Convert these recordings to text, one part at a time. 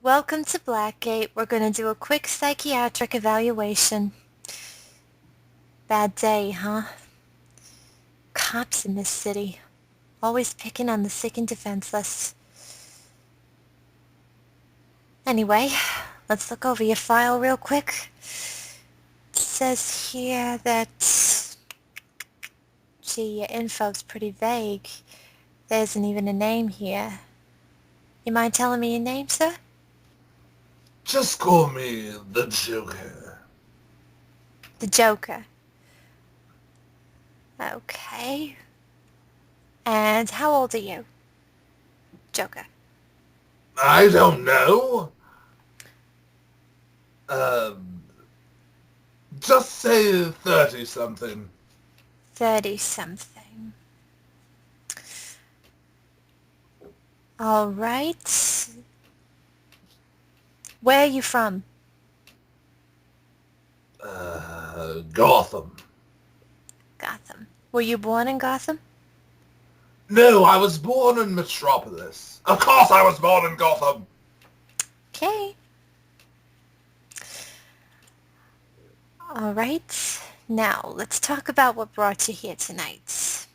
Welcome to Blackgate. We're going to do a quick psychiatric evaluation. Bad day, huh? Cops in this city. Always picking on the sick and defenseless. Anyway, let's look over your file real quick. It says here that... Gee, your info's pretty vague. There isn't even a name here. You mind telling me your name, sir? Just call me the Joker. The Joker. Okay. And how old are you, Joker? I don't know. Um, just say 30-something. 30-something. All right. Where are you from? Gotham. Gotham. Were you born in Gotham? No, I was born in Metropolis. Of course I was born in Gotham. Okay. All right. Now, let's talk about what brought you here tonight.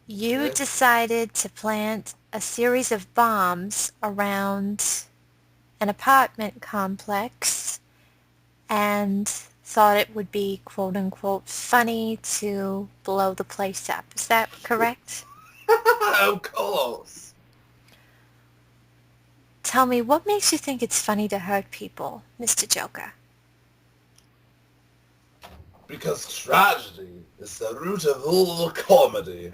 You Okay. decided to plant a series of bombs around an apartment complex and thought it would be quote-unquote funny to blow the place up. Is that correct? Of course. Tell me, what makes you think it's funny to hurt people, Mr. Joker? Because tragedy is the root of all comedy.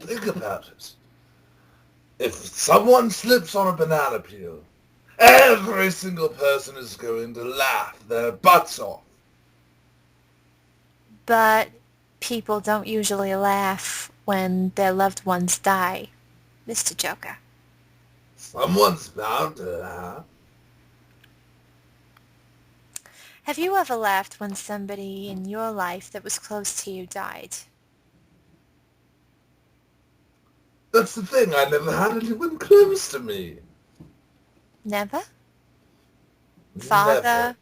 Think about it. If someone slips on a banana peel, every single person is going to laugh their butts off. But people don't usually laugh when their loved ones die, Mr. Joker. Someone's bound to laugh. Have you ever laughed when somebody in your life that was close to you died? That's the thing, I never had anyone close to me. Never? Never. Father?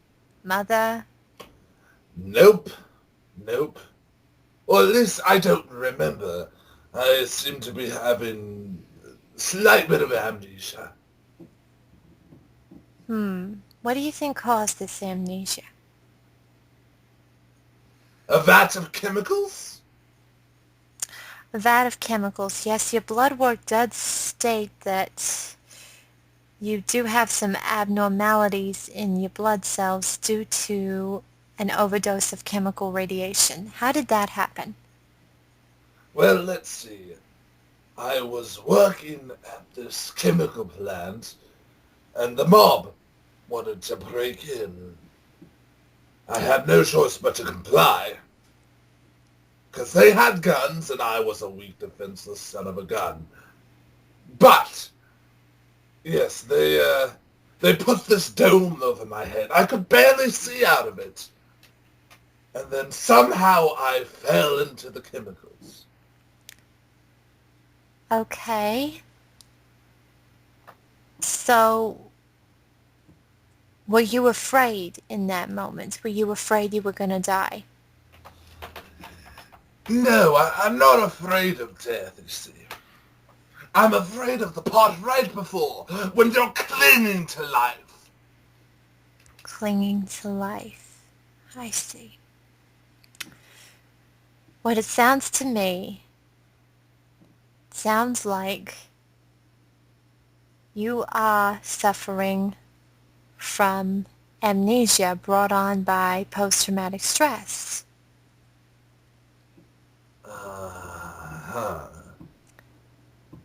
Mother? Nope. Nope. Or at least I don't remember. I seem to be having a slight bit of amnesia. What do you think caused this amnesia? A vat of chemicals? A vat of chemicals. Yes, your blood work does state that you do have some abnormalities in your blood cells due to an overdose of chemical radiation. How did that happen? Well, let's see. I was working at this chemical plant, and the mob wanted to break in. I had no choice but to comply. Because they had guns, and I was a weak, defenseless son of a gun. But, yes, they put this dome over my head. I could barely see out of it. And then somehow I fell into the chemicals. Okay. So, were you afraid in that moment? Were you afraid you were going to die? No, I'm not afraid of death, you see. I'm afraid of the part right before, when you're clinging to life. Clinging to life. I see. What it sounds to me, sounds like you are suffering from amnesia brought on by post-traumatic stress. Uh-huh.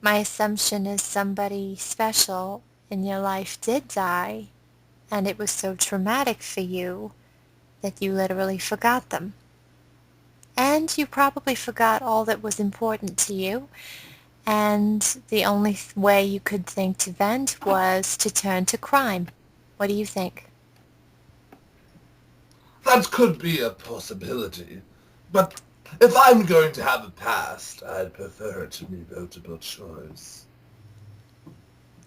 My assumption is somebody special in your life did die, and it was so traumatic for you that you literally forgot them. And you probably forgot all that was important to you, and the only way you could think to vent was to turn to crime. What do you think? That could be a possibility. But if I'm going to have a past, I'd prefer it to be multiple choice.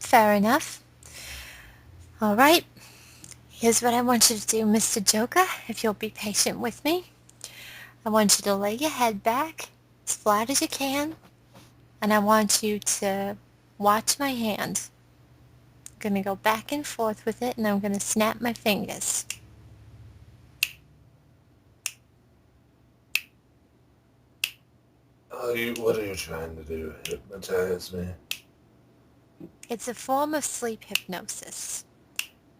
Fair enough. All right. Here's what I want you to do, Mr. Joker, if you'll be patient with me. I want you to lay your head back as flat as you can, and I want you to watch my hand. I'm going to go back and forth with it, and I'm going to snap my fingers. What are you trying to do? Hypnotize me? It's a form of sleep hypnosis.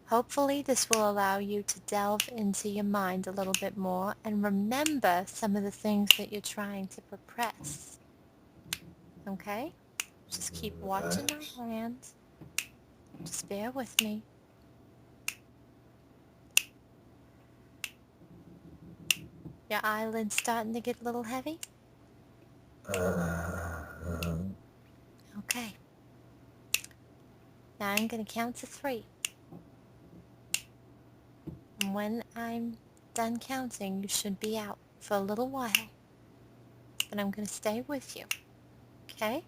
Hopefully this will allow you to delve into your mind a little bit more and remember some of the things that you're trying to repress. Okay? Just keep watching Right. my hand. Just bear with me. Your eyelids starting to get a little heavy? Uh, Okay. Now I'm going to count to 3. And when I'm done counting, you should be out for a little while. But I'm going to stay with you. Okay?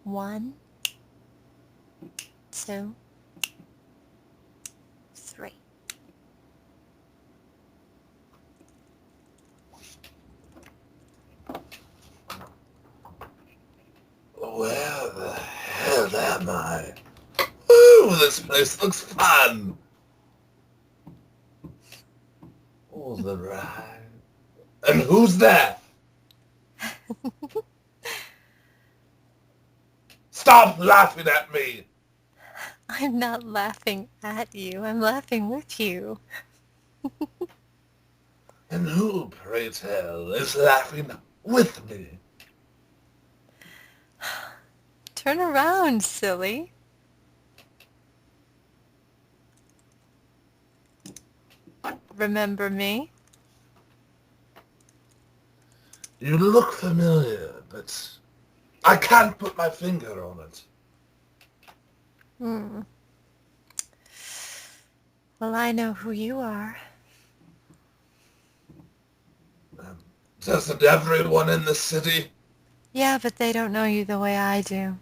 1, 2, 3. where the hell am I? Ooh, this place looks fun! Oh, the ride. And who's that? Stop laughing at me! I'm not laughing at you. I'm laughing with you. And who, pray tell, is laughing with me? Turn around, silly. Remember me? You look familiar, but I can't put my finger on it. Hmm. Well, I know who you are. Doesn't everyone in the city? Yeah, but they don't know you the way I do.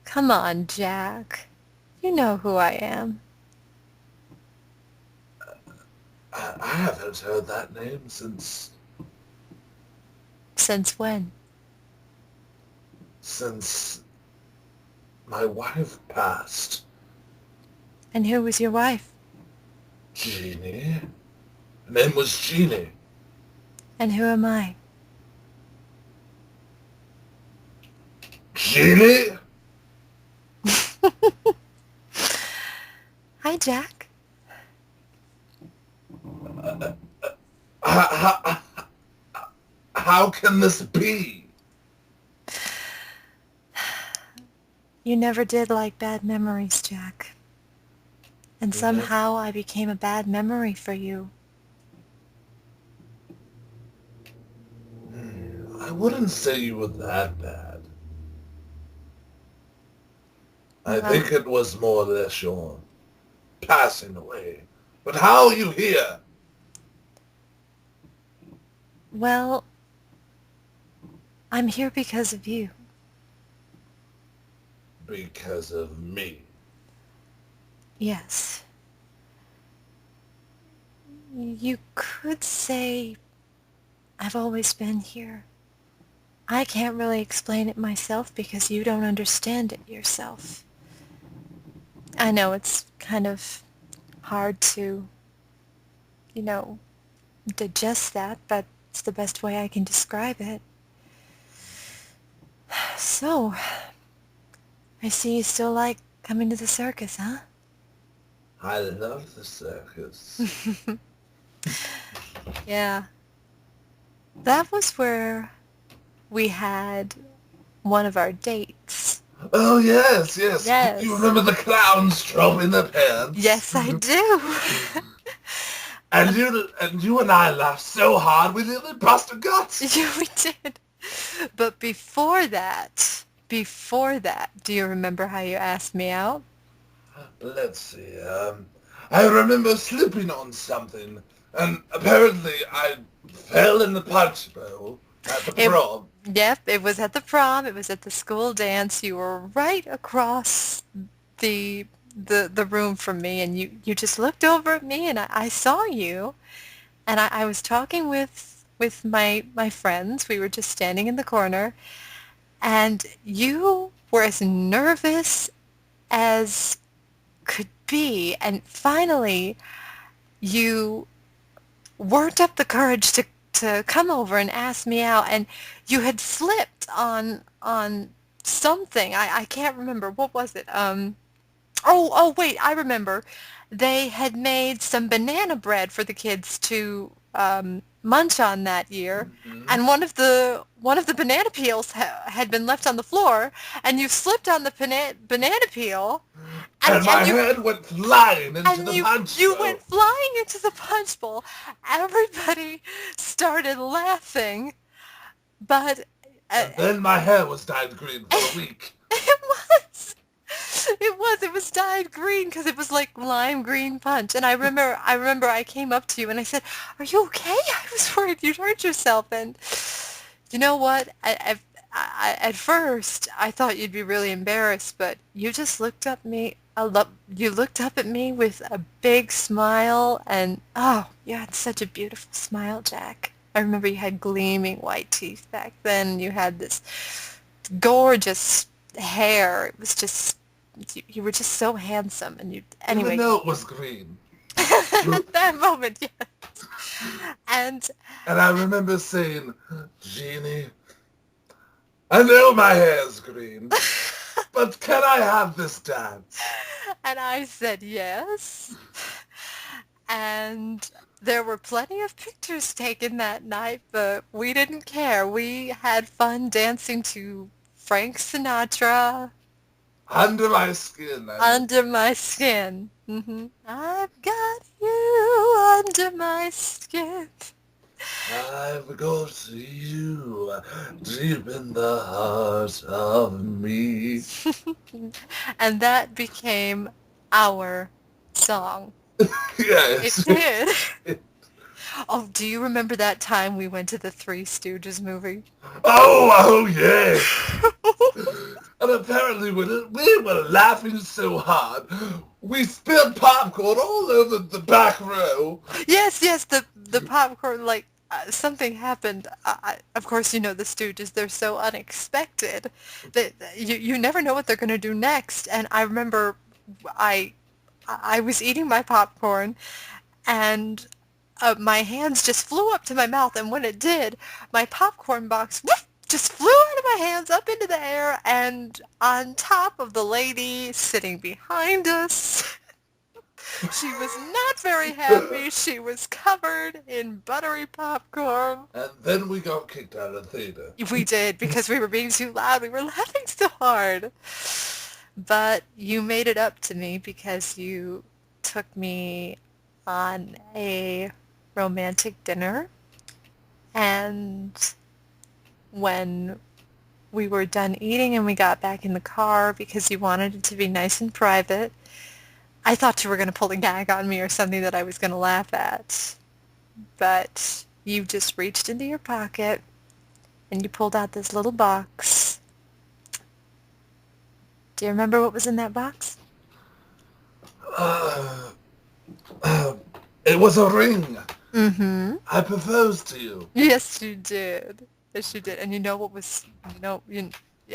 Come on, Jack. You know who I am. I haven't heard that name Since when? since my wife passed. And who was your wife? Jeannie? Her name was Jeannie. And who am I? Jeannie? Hi, Jack. How, how can this be? You never did like bad memories, Jack. And somehow I became a bad memory for you. I wouldn't say you were that bad. I Well, think it was more or less your passing away. But how are you here? well, I'm here because of you. Because of me. Yes. You could say I've always been here. I can't really explain it myself because you don't understand it yourself. I know it's kind of hard to, you know, digest that, but it's the best way I can describe it. So, I see you still like coming to the circus, huh? I love the circus. Yeah. That was where we had one of our dates. Oh, yes, yes. You Yes. remember the clowns dropping their pants? Yes, I do. And you and I laughed so hard we nearly busted guts. Yeah, we did. But before that, do you remember how you asked me out? Let's see. I remember slipping on something, and apparently I fell in the punch bowl at the It, prom. yep, it was at the prom. It was at the school dance. You were right across the the room from me, and you just looked over at me, and I saw you, and I was talking with my friends. We were just standing in the corner, and you were as nervous as could be, and finally you worked up the courage to come over and ask me out, and you had slipped on something. I can't remember. What was it? Oh, wait, I remember. They had made some banana bread for the kids to munch on that year, Mhm. and one of the banana peels had been left on the floor, and you slipped on the banana peel, and And my and you head went flying into and the you punch you went bowl. flying into the punch bowl. Everybody started laughing, but uh, And then my hair was dyed green for a week. it was. It was dyed green because it was like lime green punch. And I remember I came up to you and I said, "Are you okay? I was worried you'd hurt yourself." And you know what? At first I thought you'd be really embarrassed, but you just looked up me. You looked up at me with a big smile, and oh, you had such a beautiful smile, Jack. I remember you had gleaming white teeth back then. You had this gorgeous hair. It was just you were just so handsome, and you Even anyway. though it was green. At that moment, yes. And And I remember saying, Jeannie, I know my hair's green, but can I have this dance? and I said yes. And there were plenty of pictures taken that night, but we didn't care. We had fun dancing to Frank Sinatra, Under my skin, I mean. Under My Skin. I've got you under my skin. I've got you deep in the heart of me. And that became our song. It Yes. did. Oh, do you remember that time we went to the Three Stooges movie? Oh, yes. And apparently we were laughing so hard, we spilled popcorn all over the back row. Yes, the popcorn, like, something happened. Of course, you know the Stooges, they're so unexpected that you never know what they're going to do next. And I remember I I was eating my popcorn, and my hands just flew up to my mouth, and when it did, my popcorn box whoop, just flew out of my hands up into the air and on top of the lady sitting behind us. She was not very happy. She was covered in buttery popcorn. And then we got kicked out of the theater. We did, because we were being too loud. We were laughing so hard. But you made it up to me because you took me on a romantic dinner, and when we were done eating and we got back in the car because you wanted it to be nice and private, I thought you were going to pull a gag on me or something that I was going to laugh at. But you just reached into your pocket and you pulled out this little box. Do you remember what was in that box? Uh, uh, it was a ring. Mm-hmm. I proposed to you. Yes, you did. Yes, you did. And you know what was,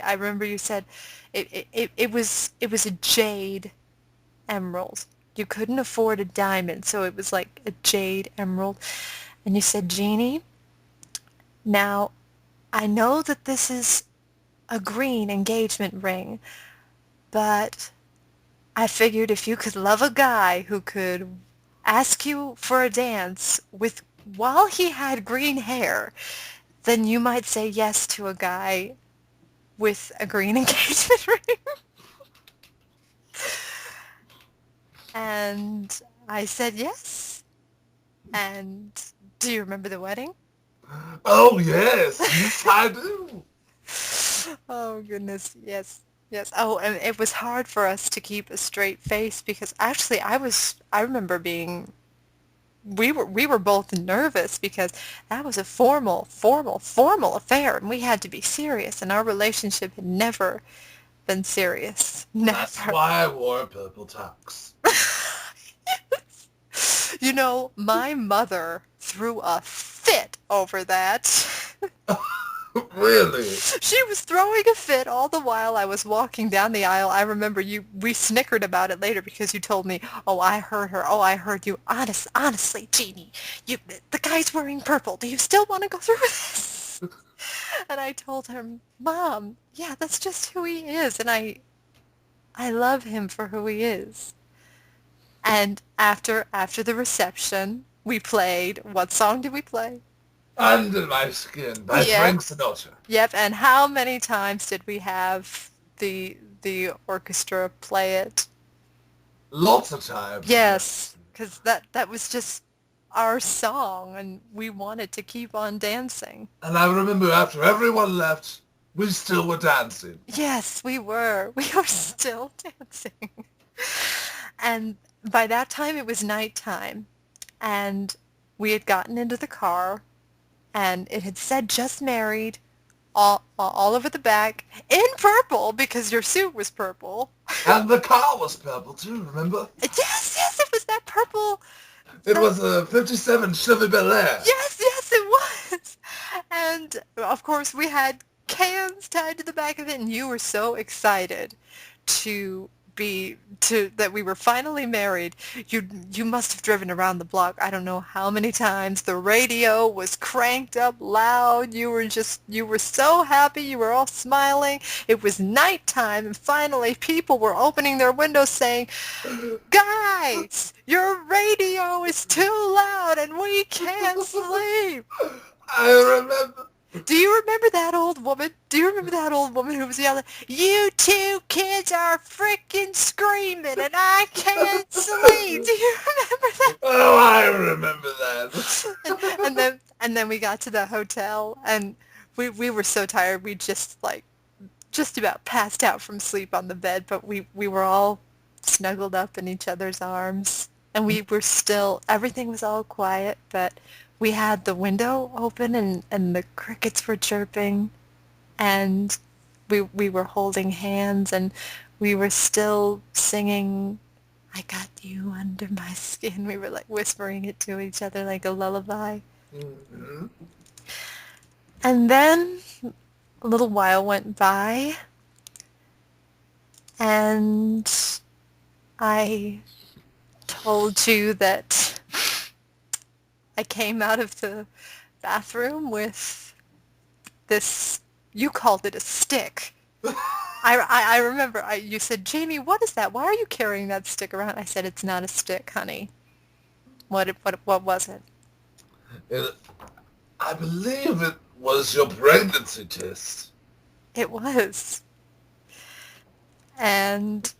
I remember you said it was a jade emerald. You couldn't afford a diamond, so it was like a jade emerald. And you said, Jeannie, now I know that this is a green engagement ring, but I figured if you could love a guy who could ask you for a dance with while he had green hair, then you might say yes to a guy with a green engagement ring. And I said yes. And do you remember the wedding? Oh, yes. Yes, I do. Oh, goodness, yes. Yes. Oh, and it was hard for us to keep a straight face because actually I remember being we were both nervous because that was a formal affair and we had to be serious and our relationship had never been serious. That's Never. why I wore a purple tux. You know, my mother threw a fit over that. Really? She was throwing a fit all the while I was walking down the aisle. I remember we snickered about it later because you told me, oh, I heard her. Oh, I heard you. Honestly, Jeannie, the guy's wearing purple. Do you still want to go through with this? And I told her, Mom, yeah, that's just who he is. And I love him for who he is. And after the reception, we played, what song did we play? Under My Skin by Yep, Frank Sinatra. yep. And how many times did we have the orchestra play it? Lots of times. Yes, because that was just our song, and we wanted to keep on dancing. And I remember after everyone left, we still were dancing. Yes, we were. We were still dancing. And by that time, it was nighttime, and we had gotten into the car, and it had said just married all over the back in purple because your suit was purple. And the car was purple too, remember? Yes, it was that purple. It was a 57 Chevy Bel Air. Yes, it was. And of course we had cans tied to the back of it and you were so excited that we were finally married. You must have driven around the block I don't know how many times. The radio was cranked up loud. You were so happy. You were all smiling. It was nighttime and finally people were opening their windows saying, "Guys, your radio is too loud and we can't sleep." I remember. Do you remember that old woman? Do you remember that old woman who was yelling, "You two kids are freaking screaming and I can't sleep"? Do you remember that? Oh, I remember that. And then we got to the hotel and we were so tired we just about passed out from sleep on the bed, but we were all snuggled up in each other's arms. And we were still, everything was all quiet, but we had the window open and the crickets were chirping and we were holding hands and we were still singing, "I got you under my skin." We were like whispering it to each other like a lullaby. Mm-hmm. And then a little while went by and I told you that I came out of the bathroom with this, you called it a stick. I remember you said, "Jamie, what is that? Why are you carrying that stick around?" I said, "It's not a stick, honey." What was it? I believe it was your pregnancy test. It was. And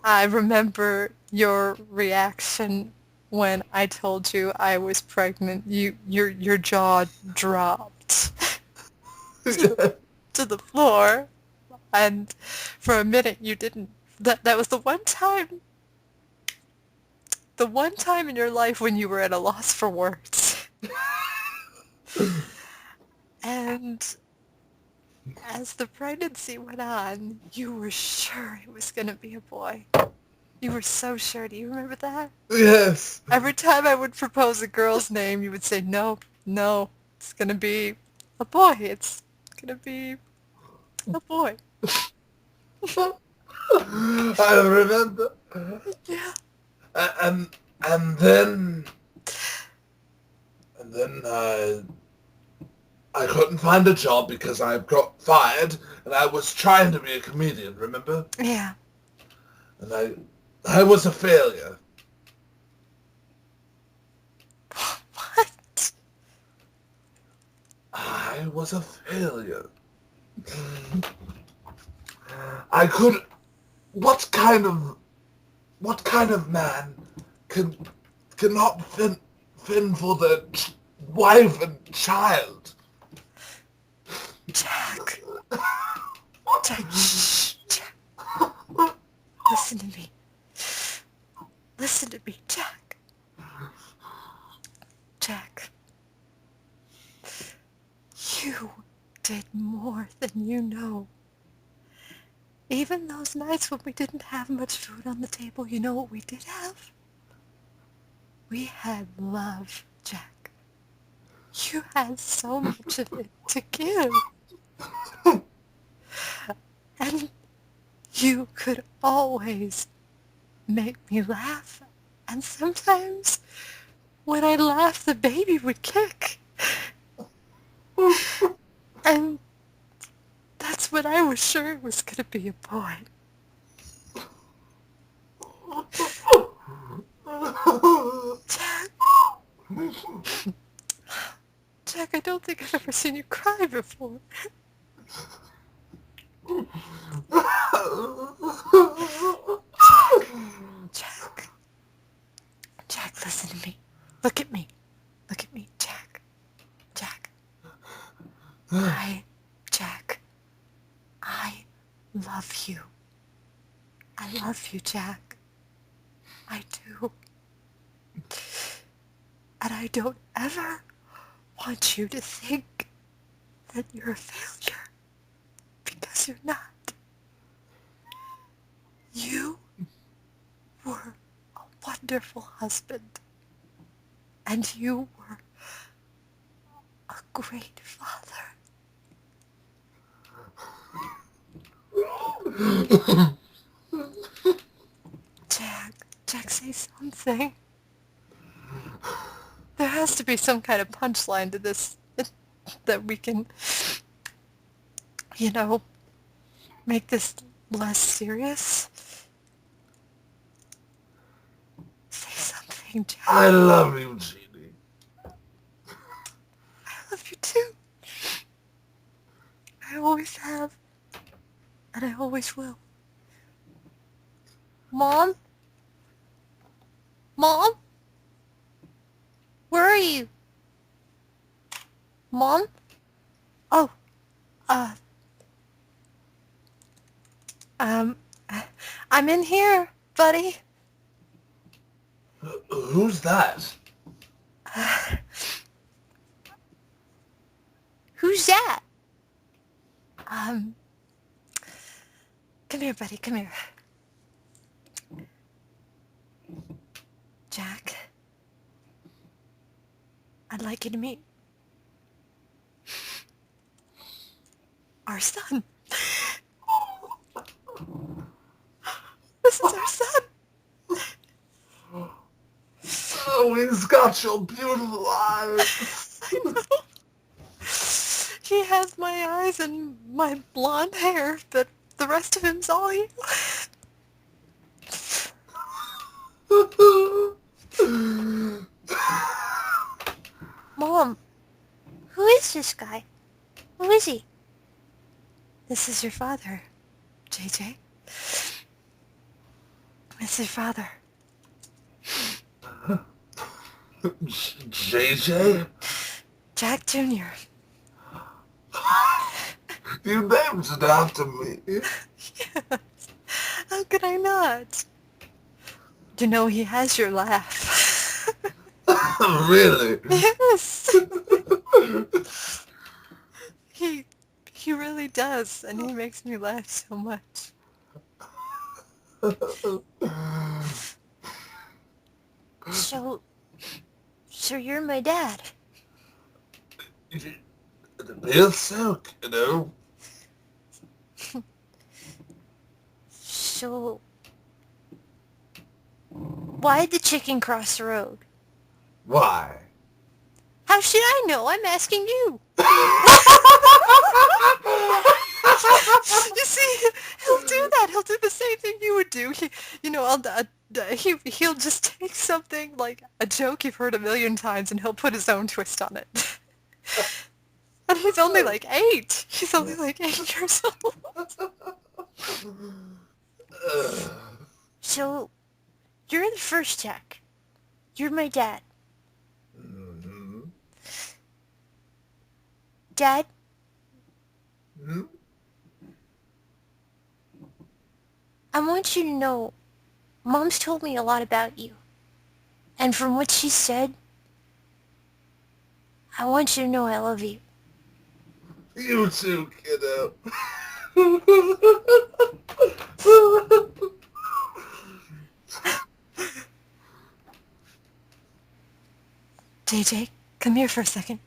I remember your reaction when I told you I was pregnant. Your jaw dropped to the floor, and for a minute you didn't. That was the one time in your life when you were at a loss for words. And as the pregnancy went on, you were sure it was going to be a boy. You were so sure. Do you remember that? Yes. Every time I would propose a girl's name, you would say, "No, it's going to be a boy. It's going to be a boy." I remember. Yeah. And then I couldn't find a job because I got fired, and I was trying to be a comedian, remember? Yeah. And I was a failure. What? I was a failure. I could. What kind of man cannot fend for their wife and child? Jack. Jack. Shh. Jack. Listen to me. Listen to me, Jack. Jack. You did more than you know. Even those nights when we didn't have much food on the table, you know what we did have? We had love, Jack. You had so much of it to give. And you could always make me laugh. And sometimes when I laughed, the baby would kick. And that's when I was sure it was going to be a boy. Jack. Jack, I don't think I've ever seen you cry before. Jack. Jack, listen to me. Look at me. Look at me, Jack. Jack. Jack, I love you. I love you, Jack. I do. And I don't ever want you to think that you're a failure. Because you're not. You were a wonderful husband. And you were a great father. Jack, say something. There has to be some kind of punchline to this that we can, make this less serious. Say something, Jack. I love you, Jeannie. I love you too. I always have. And I always will. Mom? Mom? Where are you? Mom? Oh, um, I'm in here, buddy. Who's that? Who's that? Come here, buddy, come here. Jack, I'd like you to meet our son. This is our son. Oh, he's got your beautiful eyes. I know. He has my eyes and my blonde hair, but the rest of him's all you. Mom, who is this guy? Who is he? This is your father, JJ. It's your father. JJ? Jack Jr. You named it after me. Yes. How could I not? You know, he has your laugh. Really? Yes. He really does, and he makes me laugh so much. So you're my dad. Real silk, you know. So why'd the chicken cross the road? Why? How should I know? I'm asking you. You see, he'll do that. He'll do the same thing you would do. He'll just take something like a joke you've heard a million times and he'll put his own twist on it. And he's only like 8. He's only like 8 years old. So, you're the first Jack. You're my dad. Mm-hmm. Dad? Hmm? I want you to know, Mom's told me a lot about you. And from what she said, I want you to know I love you. You too, kiddo. JJ, come here for a second.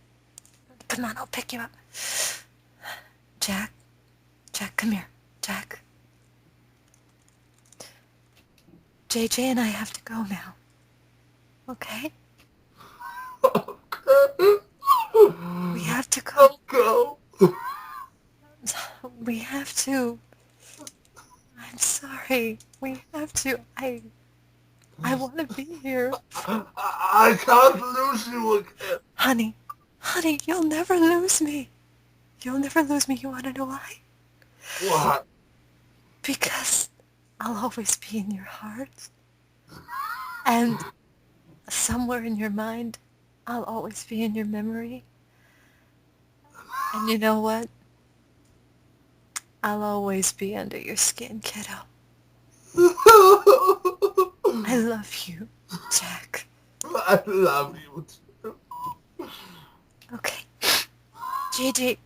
Come on, I'll pick you up. Jack, Jack, come here. Jack. JJ and I have to go now. Okay? We have to go. Don't go. We have to. I'm sorry. We have to. I want to be here. I can't lose you again. Honey, honey, you'll never lose me. You'll never lose me. You want to know why? What? Because I'll always be in your heart. And somewhere in your mind, I'll always be in your memory. And you know what? I'll always be under your skin, kiddo. I love you, Jack. I love you too. Okay. JJ,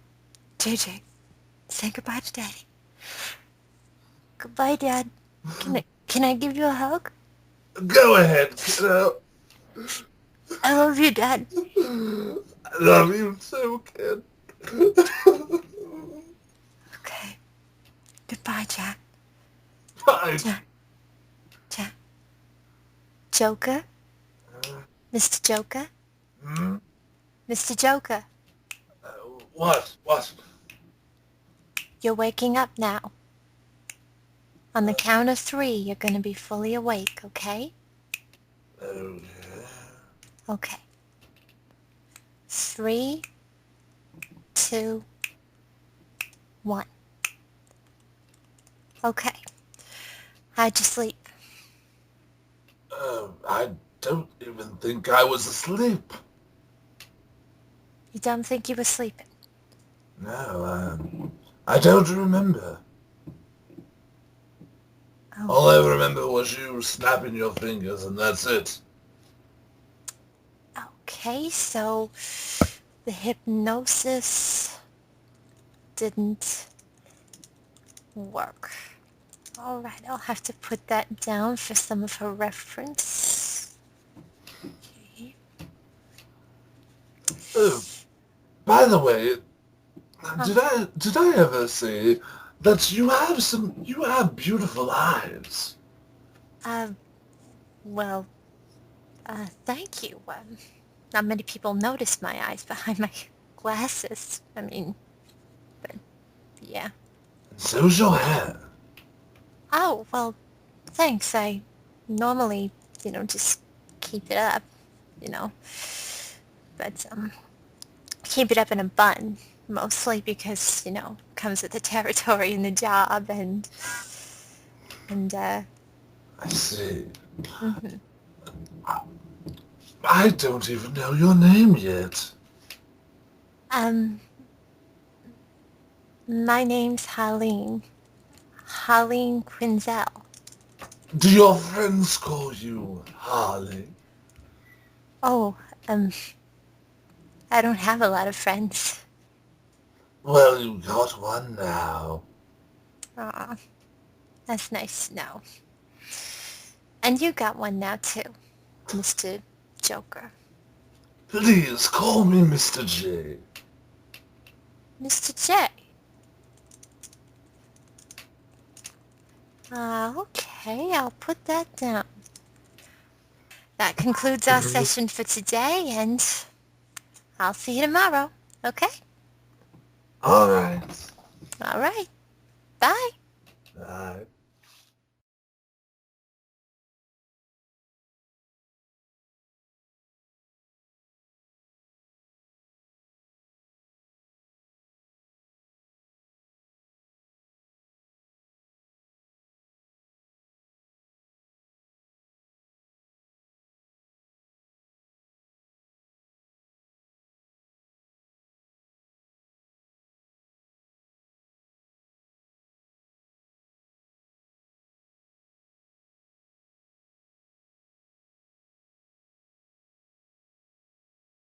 JJ, say goodbye to Daddy. Goodbye, Dad. Can I give you a hug? Go ahead, kiddo. I love you, Dad. I love you too, kid. Okay. Goodbye, Jack. Bye. Jack. Jack. Joker? Mr. Joker? Hmm? Mr. Joker, What? What? you're waking up now. On the count of 3, you're going to be fully awake, okay? Okay. Okay. 3, 2, 1. Okay. How'd you sleep? I don't even think I was asleep. You don't think you were sleeping? No, I don't remember. Oh, All I remember was you snapping your fingers, and that's it. okay, so the hypnosis didn't work. All right, I'll have to put that down for some of her reference. Okay. Oh, by the way, did I ever say that you have beautiful eyes? Uh, well, thank you. Not many people notice my eyes behind my glasses. I mean, but yeah. And so's your hair. Oh, well, thanks. I normally, just keep it up, you know, but keep it up in a bun, mostly because, comes with the territory and the job and I see. mhm. I don't even know your name yet. Um, my name's Harleen. Harleen Quinzel. Do your friends call you Harley? Oh, I don't have a lot of friends. Well, you got one now. Aw, that's nice to know. And you got one now, too, Mr. Joker. Please call me Mr. J. Mr. J. Okay, I'll put that down. That concludes our session for today, and I'll see you tomorrow, okay? All right. All right. Bye. Bye.